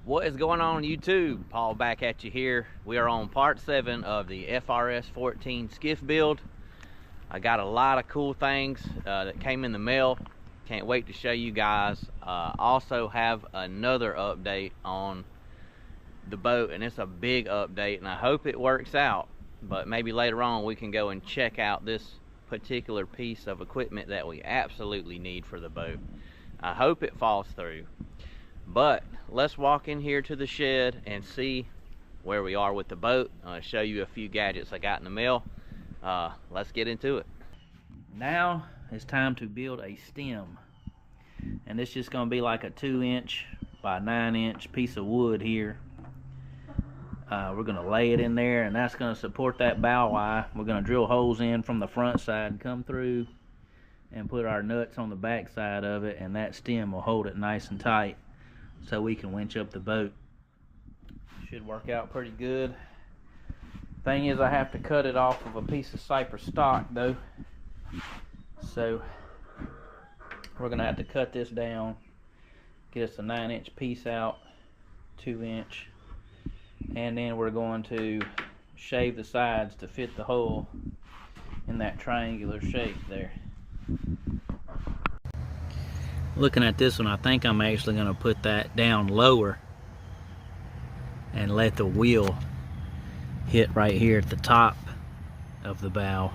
What is going on YouTube? Paul back at you here. We are on part 7 of the FRS 14 skiff build. I got a lot of cool things that came in the mail. Can't wait to show you guys. Also have another update on the boat, and it's a big update, and I hope it works out. But maybe later on we can go and check out this particular piece of equipment that we absolutely need for the boat. I hope it falls through. But let's walk in here to the shed and see where we are with the boat. I'll show you a few gadgets I got in the mail. Let's get into it. Now it's time to build a stem, and it's just going to be like a 2-inch by 9-inch piece of wood here. We're going to lay it in there, and that's going to support that bow eye. We're going to drill holes in from the front side and come through and put our nuts on the back side of it, and that stem will hold it nice and tight so we can winch up the boat. Should work out pretty good. Thing is, I have to cut it off of a piece of cypress stock though, so we're gonna have to cut this down, get us a 9-inch piece out, 2-inch, and then we're going to shave the sides to fit the hole in that triangular shape there. Looking at this one, I think I'm actually going to put that down lower and let the wheel hit right here at the top of the bow.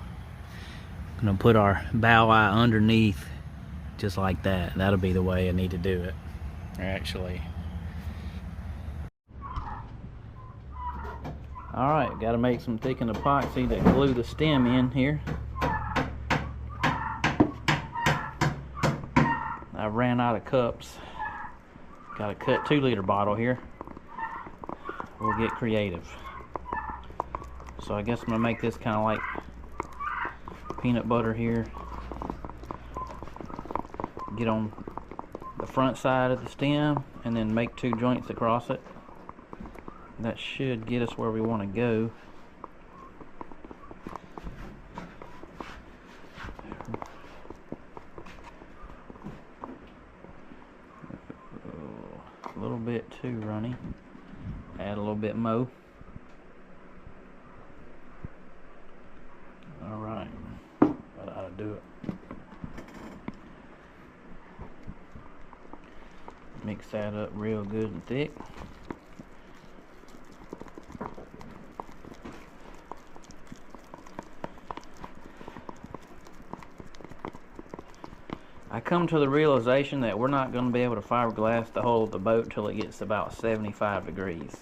I'm going to put our bow eye underneath just like that. That'll be the way I need to do it, actually. Alright, got to make some thickened epoxy to glue the stem in here. I ran out of cups. Got a cut 2-liter bottle here. We'll get creative. So I guess I'm gonna make this kind of like peanut butter here. Get on the front side of the stem and then make 2 joints across it. That should get us where we want to go. A little bit too runny. Add a little bit more. Alright, that ought to do it. Mix that up real good and thick. I come to the realization that we're not going to be able to fiberglass the whole of the boat till it gets about 75 degrees.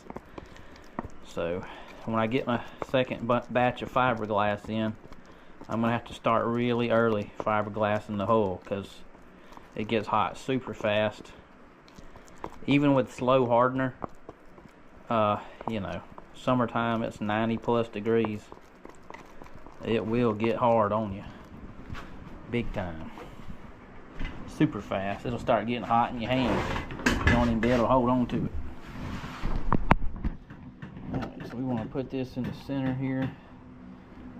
So when I get my second batch of fiberglass in, I'm going to have to start really early fiberglassing the hull because it gets hot super fast. Even with slow hardener, you know, summertime it's 90+ degrees. It will get hard on you, big time. Super fast. It'll start getting hot in your hands. You won't even be able to hold on to it. Alright, so we want to put this in the center here.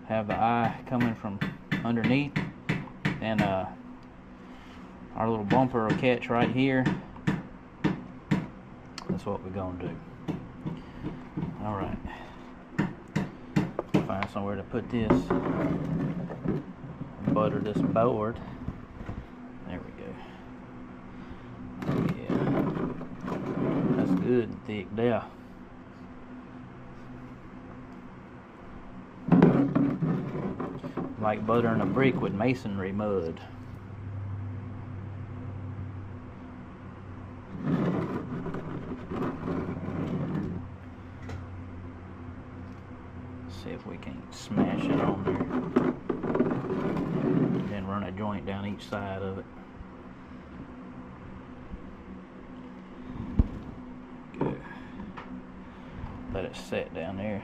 Have the eye coming from underneath, and our little bumper will catch right here. That's what we're gonna do. Alright. Find somewhere to put this. Butter this board. There we go. Oh yeah. That's good and thick there. Like buttering a brick with masonry mud. See if we can smash it on there. And then run a joint down each side of it. Good. Let it set down there.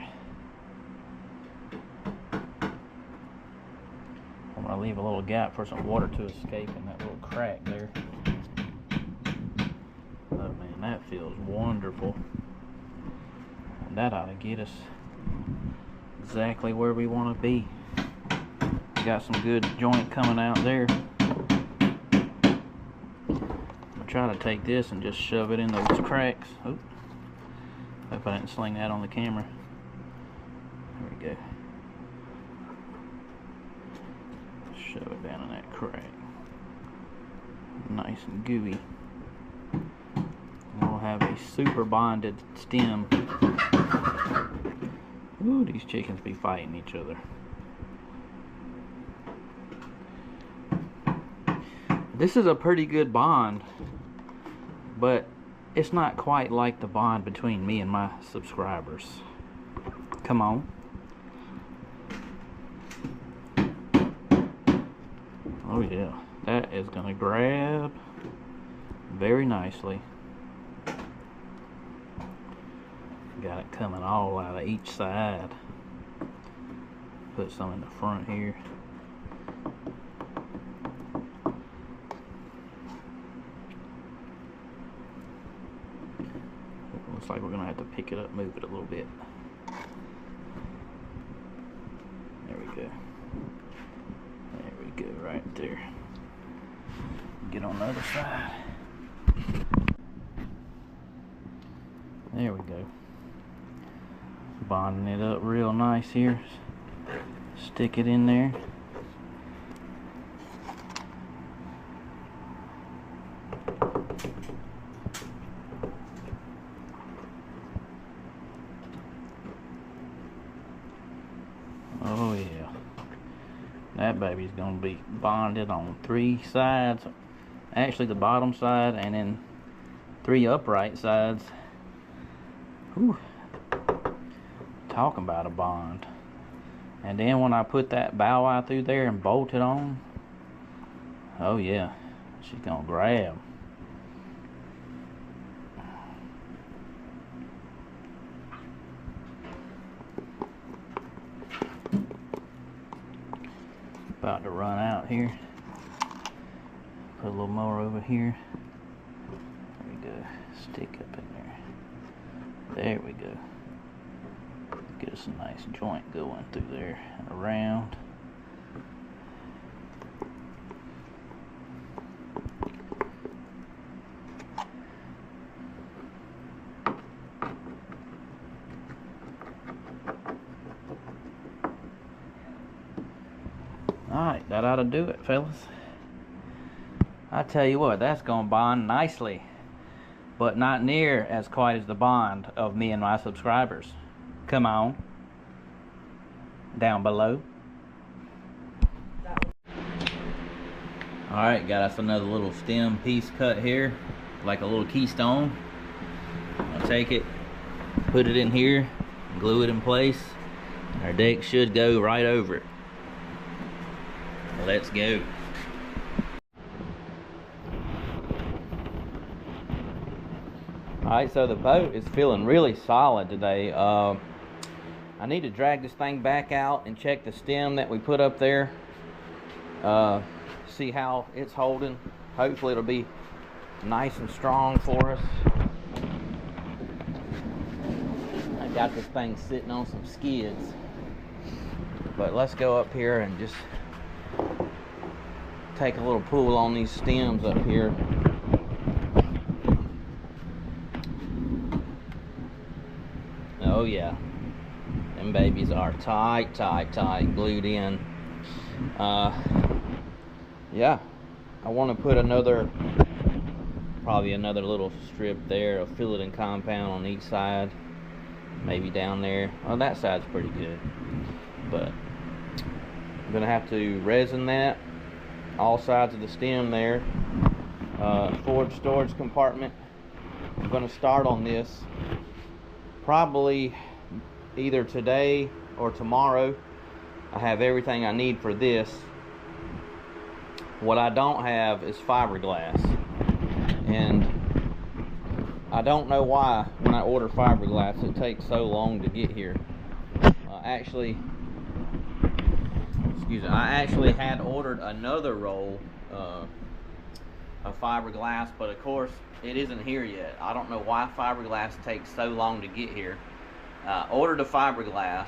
I'm going to leave a little gap for some water to escape in that little crack there. Oh man, that feels wonderful. And that ought to get us exactly where we want to be. Got some good joint coming out there. I'm going to try to take this and just shove it in those cracks. Oh, Hope I didn't sling that on the camera. There we go. Shove it down in that crack. Nice and gooey. We'll have a super bonded stem. Ooh, these chickens be fighting each other. This is a pretty good bond, but it's not quite like the bond between me and my subscribers. Come on. Oh yeah, that is gonna grab very nicely. Got it coming all out of each side. Put some in the front here. Looks like we're gonna have to pick it up, move it a little bit. There we go. There we go, right there. Get on the other side. There we go. Bonding it up real nice here. Stick it in there. Oh yeah, that baby's gonna be bonded on 3 sides. Actually the bottom side, and then 3 upright sides. Whew. Talking about a bond. And then when I put that bow eye through there and bolt it on, oh yeah, she's gonna grab. About to run out here. Put a little more over here. There we go. Stick up in there. There we go. Get us a nice joint going through there and around. Alright, that ought to do it, fellas. I tell you what, that's gonna bond nicely, but not near as quite as the bond of me and my subscribers. Come on, down below. Alright, got us another little stem piece cut here, like a little keystone. I'll take it, put it in here, glue it in place. Our deck should go right over it. Let's go. Alright, so the boat is feeling really solid today. I need to drag this thing back out and check the stem that we put up there. See how it's holding. Hopefully it'll be nice and strong for us. I got this thing sitting on some skids. But let's go up here and just take a little pull on these stems up here. Oh yeah, them babies are tight, glued in. Yeah, I want to put probably another little strip there of filleting compound on each side, maybe down there. Oh, that side's pretty good, but I'm gonna have to resin that all sides of the stem there. Forward storage compartment. I'm gonna start on this probably either today or tomorrow. I have everything I need for this. What I don't have is fiberglass, and I don't know why when I order fiberglass it takes so long to get here. Excuse me, I actually had ordered another roll of fiberglass, but of course it isn't here yet. I don't know why fiberglass takes so long to get here. Ordered a fiberglass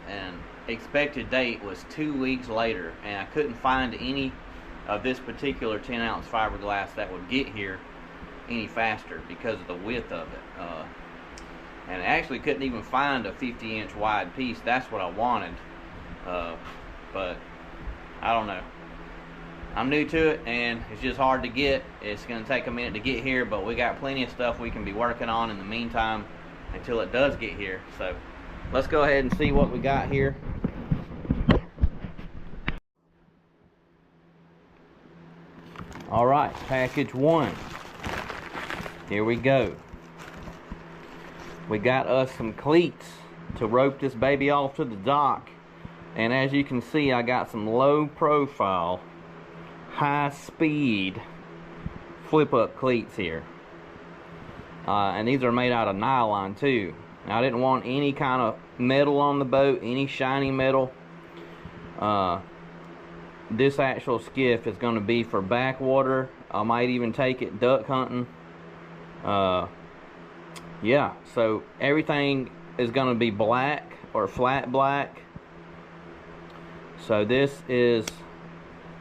and expected date was 2 weeks later, and I couldn't find any of this particular 10-ounce fiberglass that would get here any faster because of the width of it. and I actually couldn't even find a 50-inch wide piece. That's what I wanted, but I don't know. I'm new to it, and it's just hard to get. It's going to take a minute to get here, but we got plenty of stuff we can be working on in the meantime until it does get here. So let's go ahead and see what we got here. All right, package one. Here we go. We got us some cleats to rope this baby off to the dock. And as you can see, I got some low profile, high speed flip up cleats here. And these are made out of nylon too. Now, I didn't want any kind of metal on the boat, any shiny metal. This actual skiff is going to be for backwater. I might even take it duck hunting. Yeah, so everything is going to be black or flat black. So this is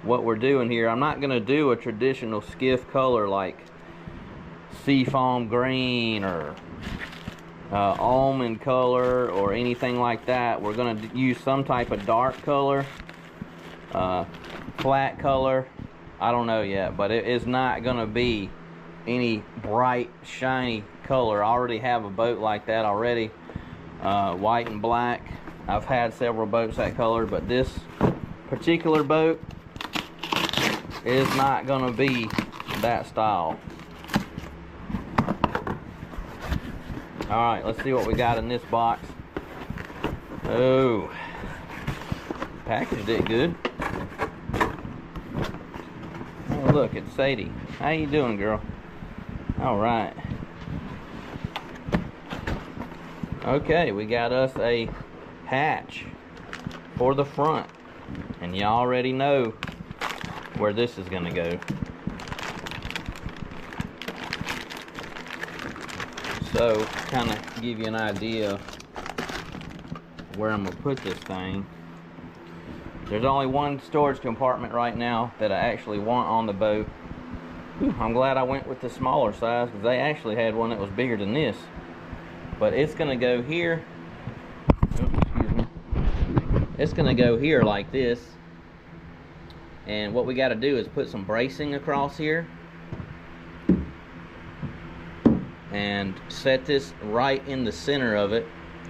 what we're doing here. I'm not going to do a traditional skiff color like seafoam green or almond color or anything like that. We're going to use some type of dark color, flat color. I don't know yet, but it is not going to be any bright shiny color. I already have a boat like that already, white and black. I've had several boats that color, but this particular boat is not going to be that style. Alright, let's see what we got in this box. Oh, packaged it good. Oh, look, it's Sadie. How you doing, girl? Alright. Okay, we got us a hatch for the front, and you already know where this is going to go. So, kind of give you an idea where I'm going to put this thing. There's only one storage compartment right now that I actually want on the boat. Whew, I'm glad I went with the smaller size, because they actually had one that was bigger than this. But it's going to go here. Excuse me. It's going to go here like this. And what we got to do is put some bracing across here. And set this right in the center of it,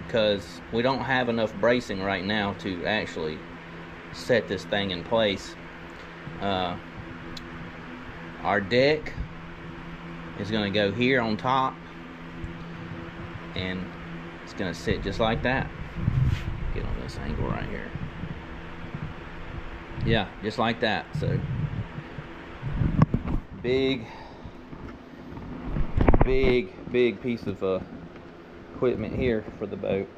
because we don't have enough bracing right now to actually set this thing in place. Our deck is going to go here on top, and it's going to sit just like that. Get on this angle right here. Yeah, just like that. So big piece of equipment here for the boat.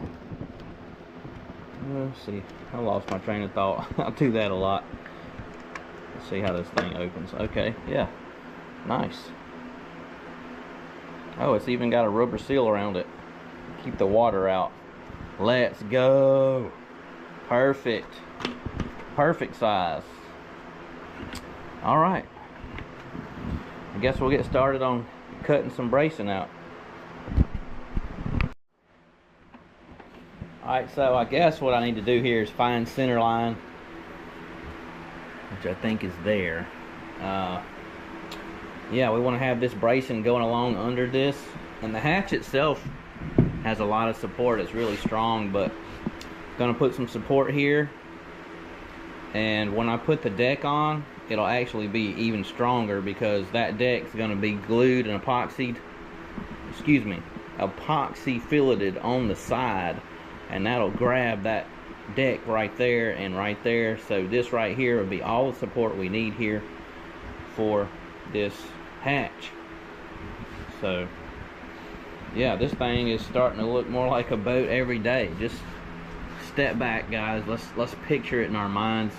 Let's see, I lost my train of thought. I do that a lot. Let's see how this thing opens. Okay, yeah, nice. Oh, it's even got a rubber seal around it. Keep the water out. Let's go. Perfect. Perfect size. All right. I guess we'll get started on cutting some bracing out. Alright, so I guess what I need to do here is find center line, which I think is there. Yeah, we want to have this bracing going along under this, and the hatch itself has a lot of support. It's really strong, but I'm going to put some support here, and when I put the deck on, it'll actually be even stronger, because that deck's going to be glued and epoxy filleted on the side, and that'll grab that deck right there and right there. So this right here will be all the support we need here for this hatch. So yeah, this thing is starting to look more like a boat every day. Just step back, guys. Let's picture it in our minds.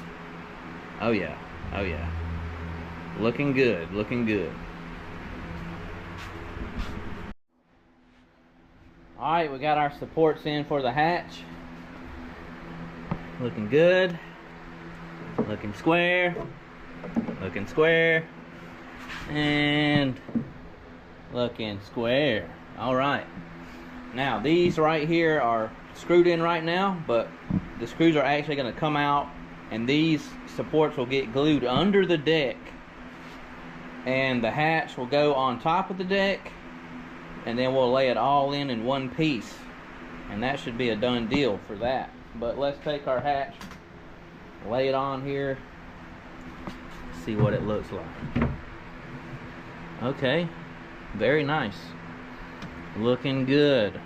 Oh yeah, oh yeah. Looking good, looking good. Alright, we got our supports in for the hatch. Looking good. Looking square. Looking square. And looking square. Alright. Now these right here are screwed in right now, but the screws are actually going to come out, and these supports will get glued under the deck, and the hatch will go on top of the deck, and then we'll lay it all in one piece, and that should be a done deal for that. But let's take our hatch, lay it on here, see what it looks like. Okay, very nice, looking good.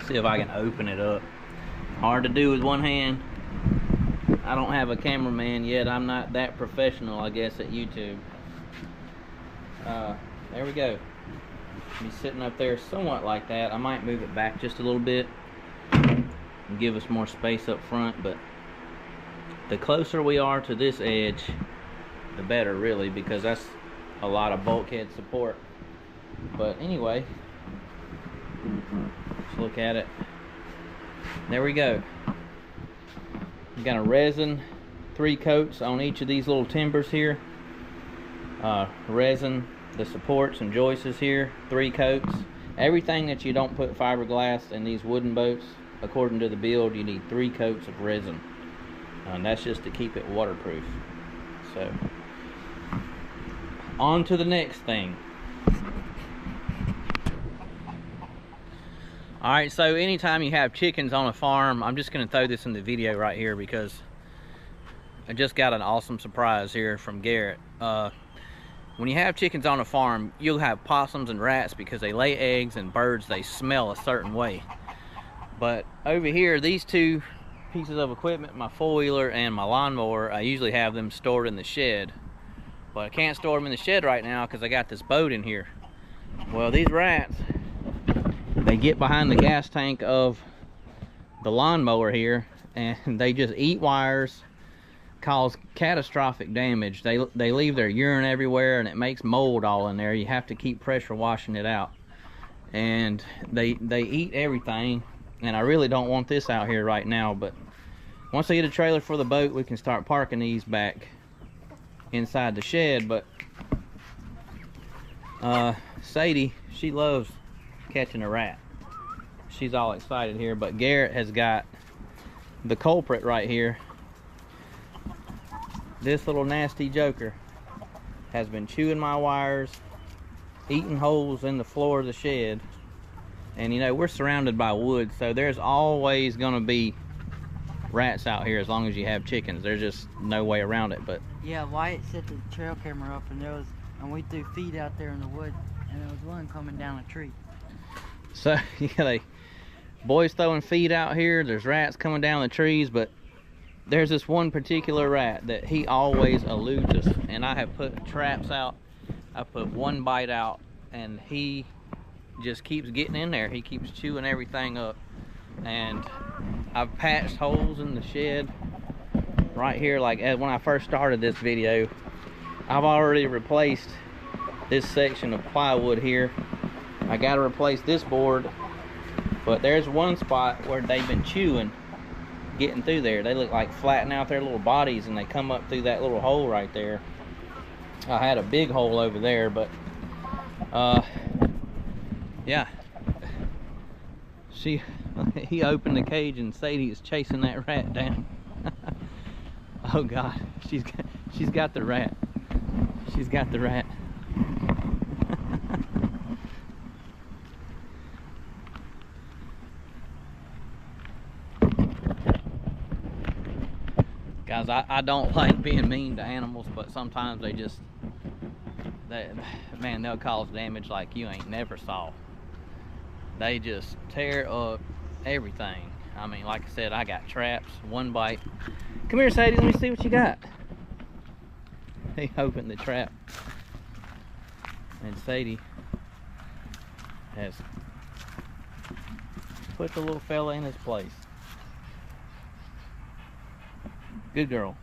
See if I can open it up. Hard to do with one hand. I don't have a cameraman yet. I'm not that professional, I guess, at YouTube. There we go. Be sitting up there somewhat like that. I might move it back just a little bit and give us more space up front, but the closer we are to this edge, the better, really, because that's a lot of bulkhead support. But anyway, let's look at it. There we go. We got a resin, 3 coats on each of these little timbers here. Resin the supports and joists here, 3 coats. Everything that you don't put fiberglass in these wooden boats, according to the build, you need 3 coats of resin. And that's just to keep it waterproof. So, on to the next thing. Alright, so anytime you have chickens on a farm, I'm just going to throw this in the video right here because I just got an awesome surprise here from Garrett. When you have chickens on a farm, you'll have possums and rats because they lay eggs, and birds, they smell a certain way. But over here, these 2 pieces of equipment, my 4-wheeler and my lawnmower, I usually have them stored in the shed. But I can't store them in the shed right now because I got this boat in here. Well, these rats, they get behind the gas tank of the lawnmower here, and they just eat wires, cause catastrophic damage. They leave their urine everywhere, and it makes mold all in there. You have to keep pressure washing it out, and they eat everything. And I really don't want this out here right now, but once I get a trailer for the boat, we can start parking these back inside the shed. But Sadie, she loves catching a rat. She's all excited here, but Garrett has got the culprit right here. This little nasty joker has been chewing my wires, eating holes in the floor of the shed. And you know, we're surrounded by woods, so there's always gonna be rats out here as long as you have chickens. There's just no way around it. But yeah, Wyatt set the trail camera up, and we threw feed out there in the woods, and there was one coming down a tree. So yeah, boys throwing feed out here, there's rats coming down the trees, but there's this one particular rat that he always eludes us, and I have put traps out. I put 1 bite out, and he just keeps getting in there. He keeps chewing everything up, and I've patched holes in the shed right here. Like when I first started this video, I've already replaced this section of plywood here. I got to replace this board, but there's one spot where they've been chewing, getting through there. They look like flattening out their little bodies, and they come up through that little hole right there. I had a big hole over there, but yeah, he opened the cage, and Sadie is chasing that rat down. Oh God, she's got the rat. She's got the rat. Guys, I don't like being mean to animals, but sometimes man, they'll cause damage like you ain't never saw. They just tear up everything. I mean, like I said, I got traps, 1 bite. Come here, Sadie, let me see what you got. He opened the trap, and Sadie has put the little fella in his place. Good girl.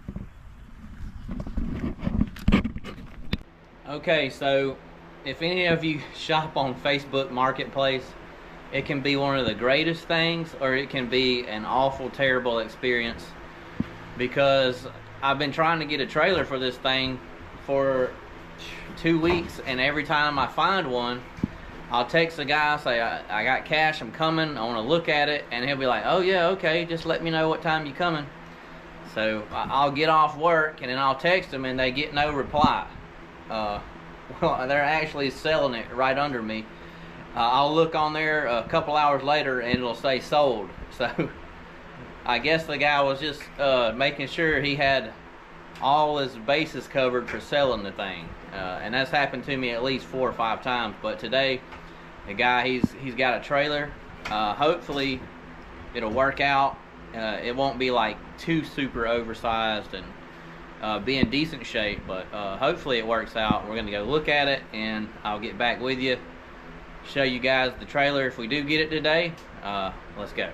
Okay, so if any of you shop on Facebook Marketplace, it can be one of the greatest things, or it can be an awful, terrible experience, because I've been trying to get a trailer for this thing for 2 weeks, and every time I find one, I'll text the guy, say I got cash, I'm coming, I want to look at it, and he'll be like, oh yeah, okay, just let me know what time you're coming. So I'll get off work and then I'll text them and they get no reply. Well, they're actually selling it right under me. I'll look on there a couple hours later and it'll say sold. So I guess the guy was just making sure he had all his bases covered for selling the thing. And that's happened to me at least 4 or 5 times. But today, the guy, he's got a trailer. Hopefully it'll work out. It won't be like too super oversized and be in decent shape, but hopefully it works out. We're gonna go look at it and I'll get back with you, show you guys the trailer if we do get it today. Let's go.